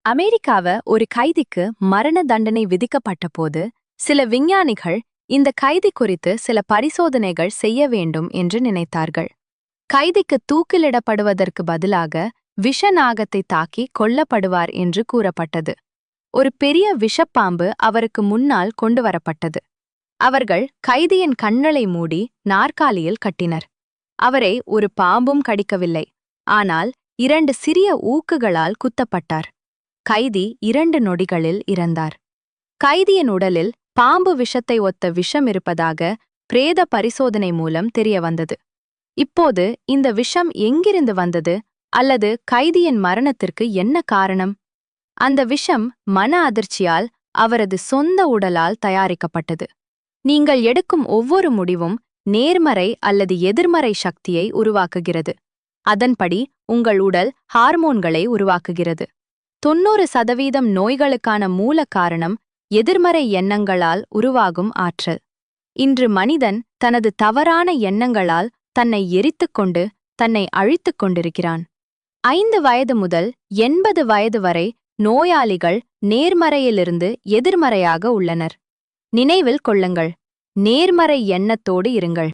அமெரிக்காவ ஒரு கைதிக்கு மரண தண்டனை விதிக்கப்பட்ட போது சில விஞ்ஞானிகள் இந்த கைதி குறித்து சில பரிசோதனைகள் செய்ய வேண்டும் என்று நினைத்தார்கள். கைதிக்கு தூக்கிலிடப்படுவதற்கு பதிலாக விஷநாகத்தை தாக்கி கொல்லப்படுவார் என்று கூறப்பட்டது. ஒரு பெரிய விஷப்பாம்பு அவருக்கு முன்னால் கொண்டு வரப்பட்டது. அவர்கள் கைதியின் கண்களை மூடி நாற்காலியில் கட்டினர். அவரை ஒரு பாம்பும் கடிக்கவில்லை, ஆனால் 2 சிறிய ஊக்குகளால் குத்தப்பட்டார். கைதி 2 நொடிகளில் இறந்தார். கைதியின் உடலில் பாம்பு விஷத்தை ஒத்த விஷம் இருப்பதாக பிரேத பரிசோதனை மூலம் தெரியவந்தது. இப்போது இந்த விஷம் எங்கிருந்து வந்தது அல்லது கைதியின் மரணத்திற்கு என்ன காரணம்? அந்த விஷம் மன அதிர்ச்சியால் அவரது சொந்த உடலால் தயாரிக்கப்பட்டது. நீங்கள் எடுக்கும் ஒவ்வொரு முடிவும் நேர்மறை அல்லது எதிர்மறை சக்தியை உருவாக்குகிறது. அதன்படி உங்கள் உடல் ஹார்மோன்களை உருவாக்குகிறது. 90% நோய்களுக்கான மூல காரணம் எதிர்மறை எண்ணங்களால் உருவாகும் ஆற்றல். இன்று மனிதன் தனது தவறான எண்ணங்களால் தன்னை எரித்துக்கொண்டு தன்னை அழித்துக் கொண்டிருக்கிறான். 5 வயது முதல் 80 வயது வரை நோயாளிகள் நேர்மறையிலிருந்து எதிர்மறையாக உள்ளனர். நினைவில் கொள்ளுங்கள், நேர்மறை எண்ணத்தோடு இருங்கள்.